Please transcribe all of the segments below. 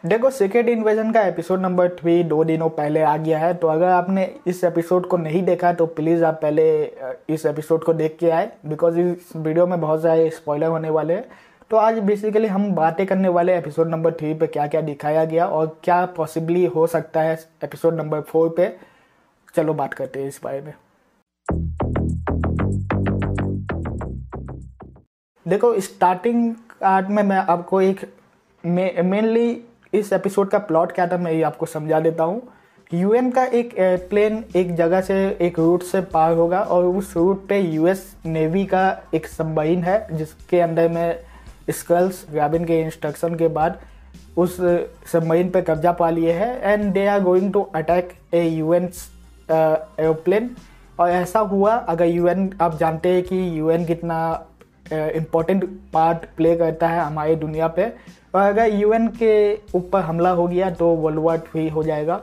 देखो, secret invasion का episode number 3 2 दिनों पहले आ गया है। तो अगर आपने इस एपिसोड को नहीं देखा तो प्लीज़ आप पहले इस एपिसोड को देख के आए, बिकॉज इस वीडियो में बहुत सारे स्पॉइलर होने वाले हैं। तो आज बेसिकली हम बातें करने वाले एपिसोड नंबर 3 पे क्या क्या दिखाया गया और क्या पॉसिबली हो सकता है एपिसोड नंबर 4 पे। चलो बात करते हैं इस बारे में। देखो, स्टार्टिंग आर्ट में मैं आपको एक मेनली इस एपिसोड का प्लॉट क्या था मैं ये आपको समझा देता हूँ। यूएन का एक एयरप्लेन एक जगह से एक रूट से पार होगा और उस रूट पे यूएस नेवी का एक सबमरीन है जिसके अंदर में स्कल्स ग्राबिन के इंस्ट्रक्शन के बाद उस सबमरीन पे कब्जा पा लिए है and they are going to attack a UN airplane. और ऐसा हुआ, अगर यूएन, आप जानते हैं कि यूएन कितना इम्पोर्टेंट पार्ट प्ले करता है हमारी दुनिया पे, और अगर यूएन के ऊपर हमला हो गया तो वर्ल्ड वॉर 3 हो जाएगा।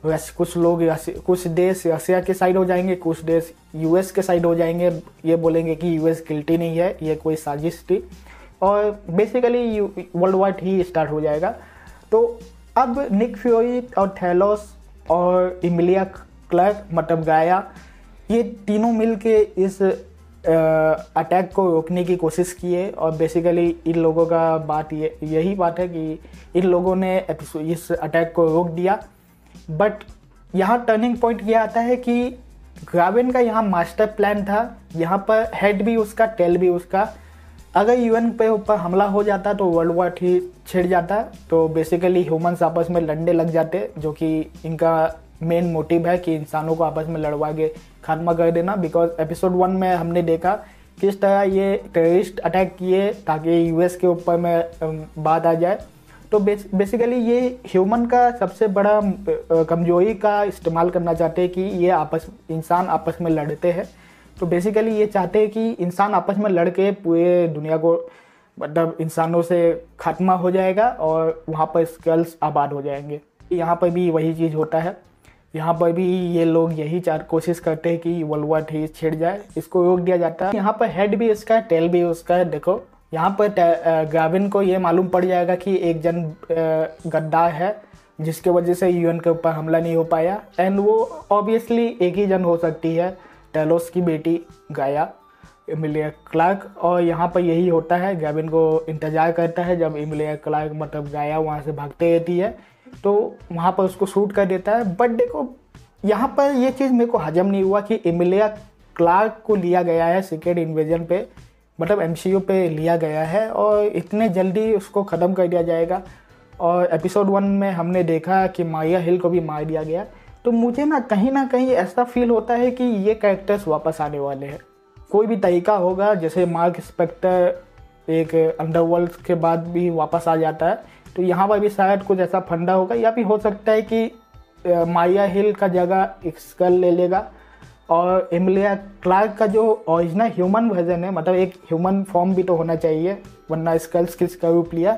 कुछ लोग कुछ देश रसिया के साइड हो जाएंगे, कुछ देश यूएस के साइड हो जाएंगे, ये बोलेंगे कि यूएस गिल्टी नहीं है, ये कोई साजिश थी, और बेसिकली वर्ल्ड वॉर 3 स्टार्ट हो जाएगा। तो अब निक फ्यूरी और थैलोस और इमिलिया क्लार्क मतलब गाया, ये तीनों मिल के इस अटैक को रोकने की कोशिश किए। और बेसिकली इन लोगों का बात यही बात है कि इन लोगों ने इस अटैक को रोक दिया। बट यहाँ टर्निंग पॉइंट ये आता है कि ग्राविन का यहाँ मास्टर प्लान था, यहाँ पर हेड भी उसका, टेल भी उसका। अगर यूएन पे ऊपर हमला हो जाता तो वर्ल्ड वॉर 3 छिड़ जाता, तो बेसिकली ह्यूमंस आपस में लड़ने लग जाते, जो कि इनका मेन मोटिव है कि इंसानों को आपस में लड़वा के खात्मा कर देना। बिकॉज एपिसोड 1 में हमने देखा किस तरह ये टेररिस्ट अटैक किए ताकि यूएस के ऊपर में बात आ जाए। तो बेसिकली ये ह्यूमन का सबसे बड़ा कमजोरी का इस्तेमाल करना चाहते हैं कि ये इंसान आपस में लड़ते हैं। तो बेसिकली ये चाहते हैं कि इंसान आपस में लड़ के पूरे दुनिया को, मतलब इंसानों से खात्मा हो जाएगा और वहाँ पर स्कल्स आबाद हो जाएंगे। यहाँ पर भी वही चीज़ होता है, यहाँ पर भी ये लोग यही कोशिश करते हैं कि वर्ल्ड वॉर 3 छिड़ जाए, इसको रोक दिया जाता है। यहाँ पर हेड भी उसका है, टेल भी उसका है। देखो, यहाँ पर ग्राविन को ये मालूम पड़ जाएगा कि एक जन गद्दार है जिसके वजह से यूएन के ऊपर हमला नहीं हो पाया, एंड वो ऑब्वियसली एक ही जन हो सकती है, टेलोस की बेटी गाया, इमिलिया क्लार्क। और यहाँ पर यही होता है, ग्राविन को इंतज़ार करता है जब इमिलिया क्लार्क मतलब गाया वहाँ से भागते रहती है, तो वहाँ पर उसको शूट कर देता है। बट देखो, यहाँ पर ये चीज़ मेरे को हजम नहीं हुआ कि इमिलिया क्लार्क को लिया गया है सीक्रेट इन्वेजन पे, मतलब एमसीयू पे लिया गया है और इतने जल्दी उसको ख़त्म कर दिया जाएगा। और एपिसोड 1 में हमने देखा कि मारिया हिल को भी मार दिया गया। तो मुझे ना कहीं ऐसा फील होता है कि ये कैरेक्टर्स वापस आने वाले हैं। कोई भी तरीका होगा, जैसे मार्क स्पेक्टर एक अंडरवर्ल्ड के बाद भी वापस आ जाता है, तो यहाँ पर भी शायद कुछ ऐसा फंडा होगा, या भी हो सकता है कि मारिया हिल का जगह एक स्कल ले लेगा और इमिलिया क्लार्क का जो ओरिजिनल ह्यूमन वर्जन है, मतलब एक ह्यूमन फॉर्म भी तो होना चाहिए, वरना स्कल्स किसका रूप लिया,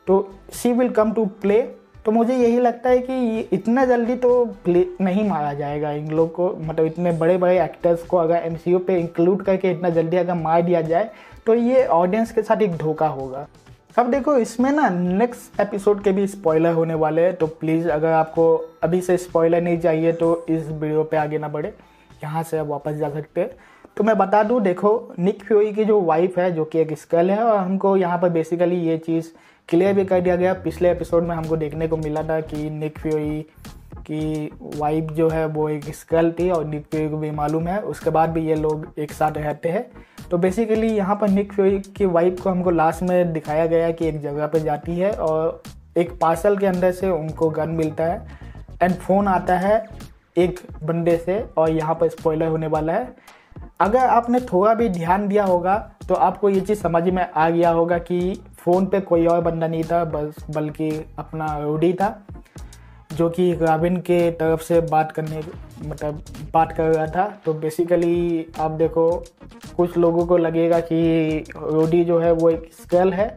तो she will come to play. तो मुझे यही लगता है कि इतना जल्दी तो नहीं मारा जाएगा इन लोग को, मतलब इतने बड़े बड़े एक्टर्स को अगर एमसीयू पे इंक्लूड करके इतना जल्दी अगर मार दिया जाए तो ये ऑडियंस के साथ एक धोखा होगा। अब देखो, इसमें ना नेक्स्ट एपिसोड के भी स्पॉइलर होने वाले हैं, तो प्लीज़ अगर आपको अभी से स्पॉइलर नहीं चाहिए तो इस वीडियो पे आगे ना बढ़े, यहाँ से आप वापस जा सकते हैं। तो मैं बता दूँ, देखो, निक फ्यूरी की जो वाइफ है जो कि एक स्कल है, और हमको यहाँ पर बेसिकली ये चीज़ क्लियर भी कर दिया गया। पिछले एपिसोड में हमको देखने को मिला था कि निक फ्यूरी की वाइफ जो है वो एक स्कल थी और निक फ्यूरी को भी मालूम है, उसके बाद भी ये लोग एक साथ रहते हैं। तो बेसिकली यहाँ पर निक फ्यूरी की वाइफ को हमको लास्ट में दिखाया गया कि एक जगह पे जाती है और एक पार्सल के अंदर से उनको गन मिलता है एंड फ़ोन आता है एक बंदे से, और यहाँ पर स्पॉइलर होने वाला है। अगर आपने थोड़ा भी ध्यान दिया होगा तो आपको ये चीज़ समझ में आ गया होगा कि फ़ोन पे कोई और बंदा नहीं था बल्कि अपना रूडी था, जो कि ग्राविन के तरफ से बात कर रहा था। तो बेसिकली आप देखो, कुछ लोगों को लगेगा कि रूडी जो है वो एक स्कल है,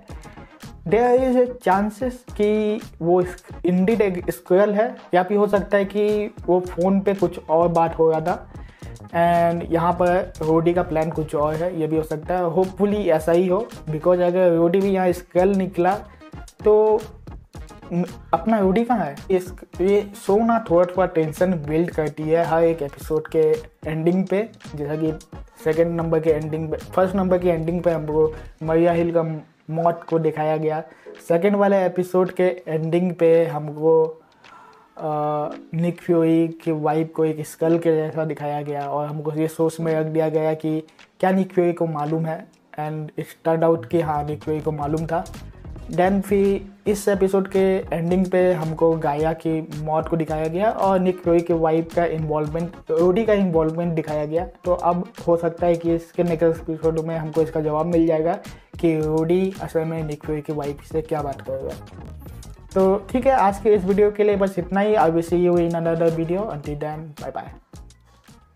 देयर इज ए चांसेस कि वो इंडीड एक स्क्वेल है, या भी हो सकता है कि वो फ़ोन पे कुछ और बात हो रहा था एंड यहाँ पर रोडी का प्लान कुछ और है, ये भी हो सकता है। होपफुली ऐसा ही हो, बिकॉज अगर रोडी भी यहाँ स्केल निकला तो अपना रूडी कहाँ है। ये शो ना थोड़ा थोड़ा टेंशन बिल्ड करती है हर एक एपिसोड के एंडिंग पे। जैसा कि सेकंड नंबर के एंडिंग पे, फर्स्ट नंबर के एंडिंग पे हमको मरिया हिल का मौत को दिखाया गया। सेकंड वाले एपिसोड के एंडिंग पे हमको निक फ्यूरी की वाइफ को एक स्कल के जैसा दिखाया गया और हमको ये सोच में रख दिया गया कि क्या निक फ्यूरी को मालूम है, एंड इट टर्न आउट कि हाँ निक फ्यूरी को मालूम था। देन फिर इस एपिसोड के एंडिंग पे हमको गाया की मौत को दिखाया गया और निक फ्यूरी की वाइफ का इन्वॉल्वमेंट, रूडी का इन्वॉल्वमेंट दिखाया गया। तो अब हो सकता है कि इसके नेक्स्ट एपिसोड में हमको इसका जवाब मिल जाएगा कि रूडी असल में निक फ्यूरी की वाइफ से क्या बात करेगा। तो ठीक है, आज के इस वीडियो के लिए बस इतना ही। I will see you in another video. Until then, bye bye.